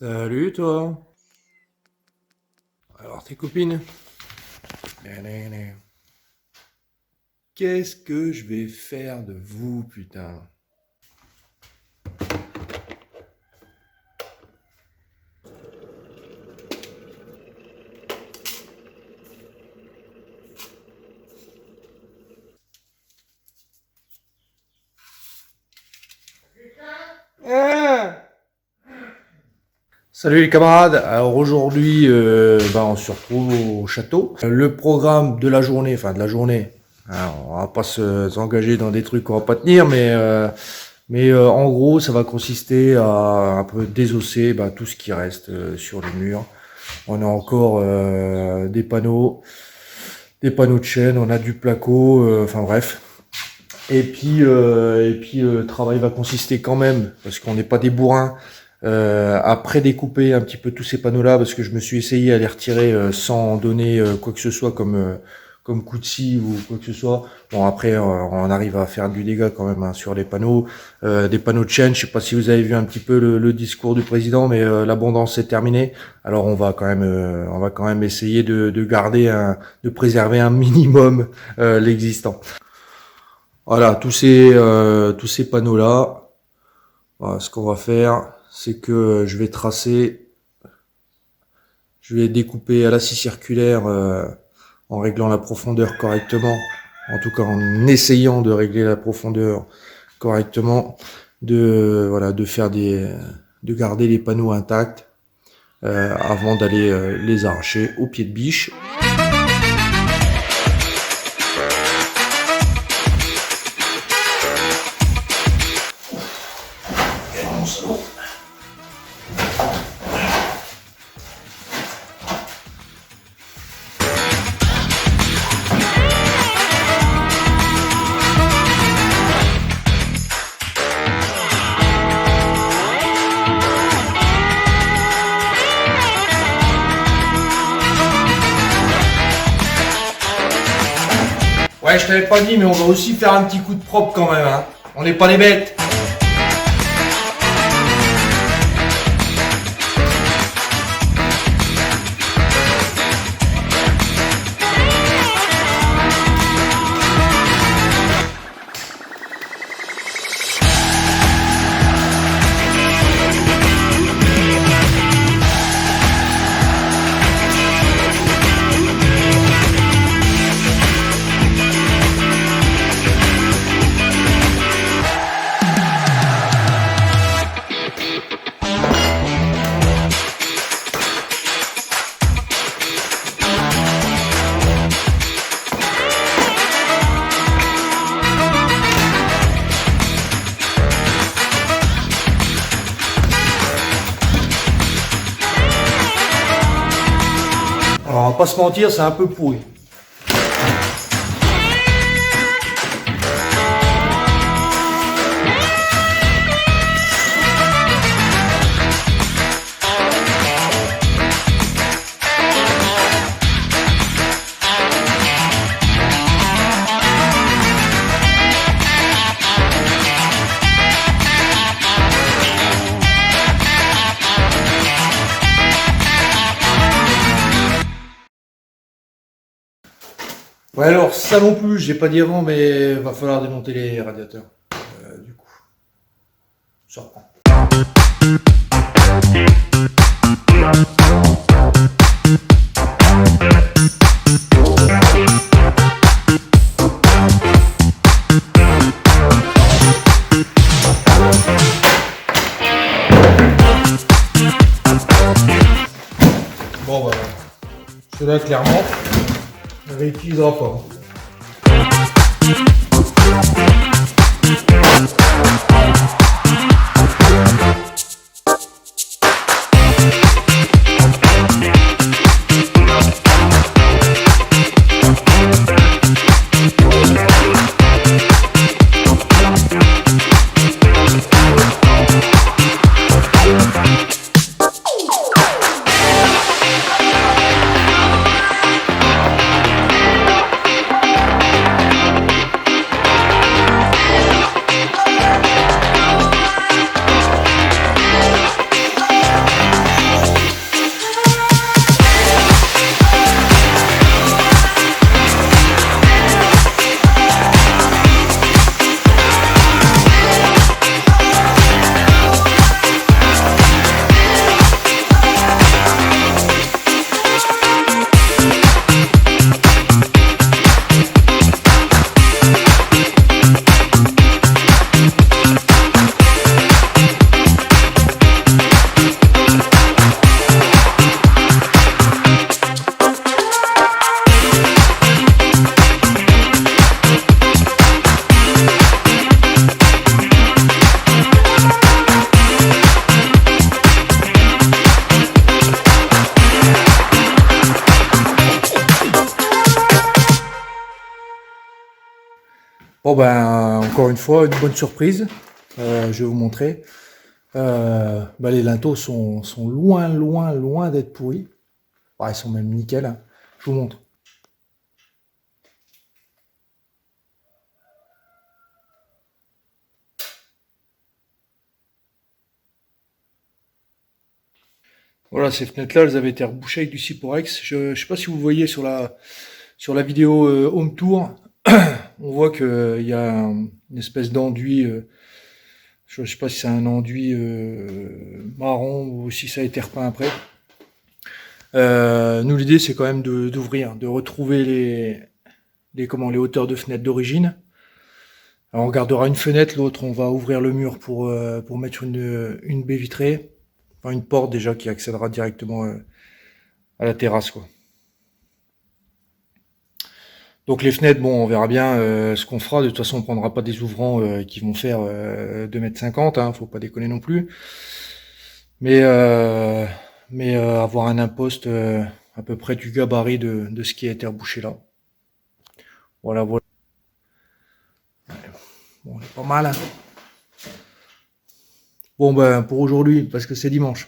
Salut toi. Alors tes copines? Qu'est-ce que je vais faire de vous, putain? Salut les camarades, alors aujourd'hui on se retrouve au château. Le programme de la journée, alors, on va pas s'engager dans des trucs qu'on va pas tenir, mais en gros ça va consister à un peu désosser tout ce qui reste sur les murs. On a encore des panneaux de chaîne, on a du placo, enfin bref. Et puis le travail va consister quand même, parce qu'on n'est pas des bourrins, à prédécouper un petit peu tous ces panneaux-là, parce que je me suis essayé à les retirer sans donner quoi que ce soit comme coup de scie ou quoi que ce soit. Bon après on arrive à faire du dégât quand même sur les panneaux, des panneaux de chaîne. Je sais pas si vous avez vu un petit peu le discours du président, mais l'abondance est terminée. Alors on va quand même essayer de garder de préserver un minimum l'existant. Voilà, tous ces panneaux-là, voilà, ce qu'on va faire, c'est que je vais découper à la scie circulaire en réglant la profondeur correctement, en tout cas en essayant de régler la profondeur correctement, de garder les panneaux intacts avant d'aller les arracher au pied de biche. Ouais, je t'avais pas dit, mais on va aussi faire un petit coup de propre quand même, hein. On n'est pas des bêtes. Alors, on va pas se mentir, c'est un peu pourri. Ouais, alors ça non plus, j'ai pas dit avant, mais va falloir démonter les radiateurs. Du coup, ça reprend. Bon, bah, ceux-là, clairement, on ne réutilisera pas. Bon ben, encore une fois, une bonne surprise. Je vais vous montrer. Les linteaux sont loin, loin, loin d'être pourris. Ah, ils sont même nickel, hein. Je vous montre. Voilà, ces fenêtres-là, elles avaient été rebouchées avec du Cyporex. Je ne sais pas si vous voyez sur la vidéo Home Tour, on voit qu'il y a une espèce d'enduit. Je ne sais pas si c'est un enduit marron ou si ça a été repeint après. Nous, l'idée, c'est quand même d'ouvrir, de retrouver les hauteurs de fenêtres d'origine. Alors, on gardera une fenêtre, l'autre, on va ouvrir le mur pour mettre une baie vitrée. Enfin, une porte déjà qui accédera directement à la terrasse, quoi. Donc les fenêtres, bon, on verra bien ce qu'on fera. De toute façon, on prendra pas des ouvrants qui vont faire 2,50 m, hein, faut pas déconner non plus. Mais, avoir un imposte à peu près du gabarit de ce qui a été rebouché là. Voilà, voilà. Bon, on est pas mal, hein. Bon, ben, pour aujourd'hui, parce que c'est dimanche.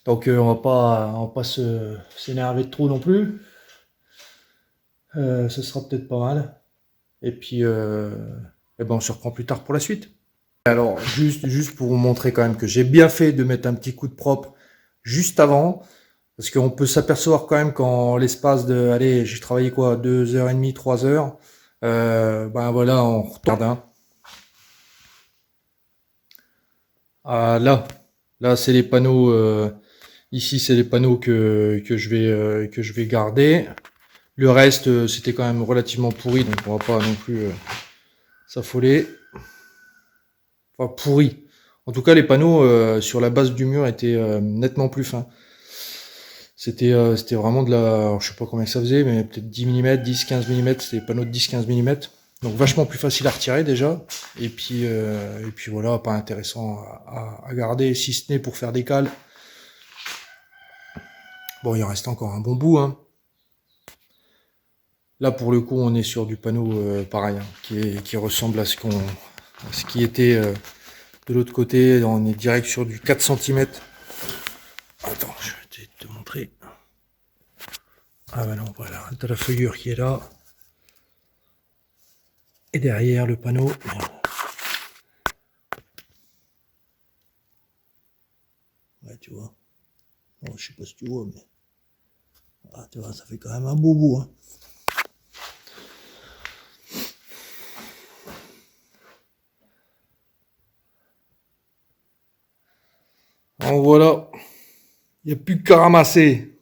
Donc, on va pas s'énerver de trop non plus. Ce sera peut-être pas mal. Et puis, on se reprend plus tard pour la suite. Alors, juste pour vous montrer quand même que j'ai bien fait de mettre un petit coup de propre juste avant, parce qu'on peut s'apercevoir quand même qu'en l'espace de, allez, j'ai travaillé quoi, 2h30, 3 heures, ben voilà, on retarde, hein. Ah, là, c'est les panneaux, ici, c'est les panneaux que je vais garder. Le reste, c'était quand même relativement pourri, donc on va pas non plus s'affoler. Enfin, pourri. En tout cas, les panneaux sur la base du mur étaient nettement plus fins. C'était vraiment de la... Alors, je sais pas combien ça faisait, mais peut-être 10 mm, 10-15 mm. C'était des panneaux de 10-15 mm. Donc vachement plus facile à retirer déjà. Et puis voilà, pas intéressant à garder, si ce n'est pour faire des cales. Bon, il en reste encore un bon bout, hein. Là, pour le coup, on est sur du panneau pareil, hein, qui ressemble à ce qui était de l'autre côté. On est direct sur du 4 cm. Attends, je vais te montrer. Ah ben non, voilà, t'as la feuillure qui est là. Et derrière le panneau. Ouais, tu vois. Bon, je sais pas si tu vois, mais... Ah, tu vois, ça fait quand même un beau bout, hein. Alors voilà, il n'y a plus qu'à ramasser.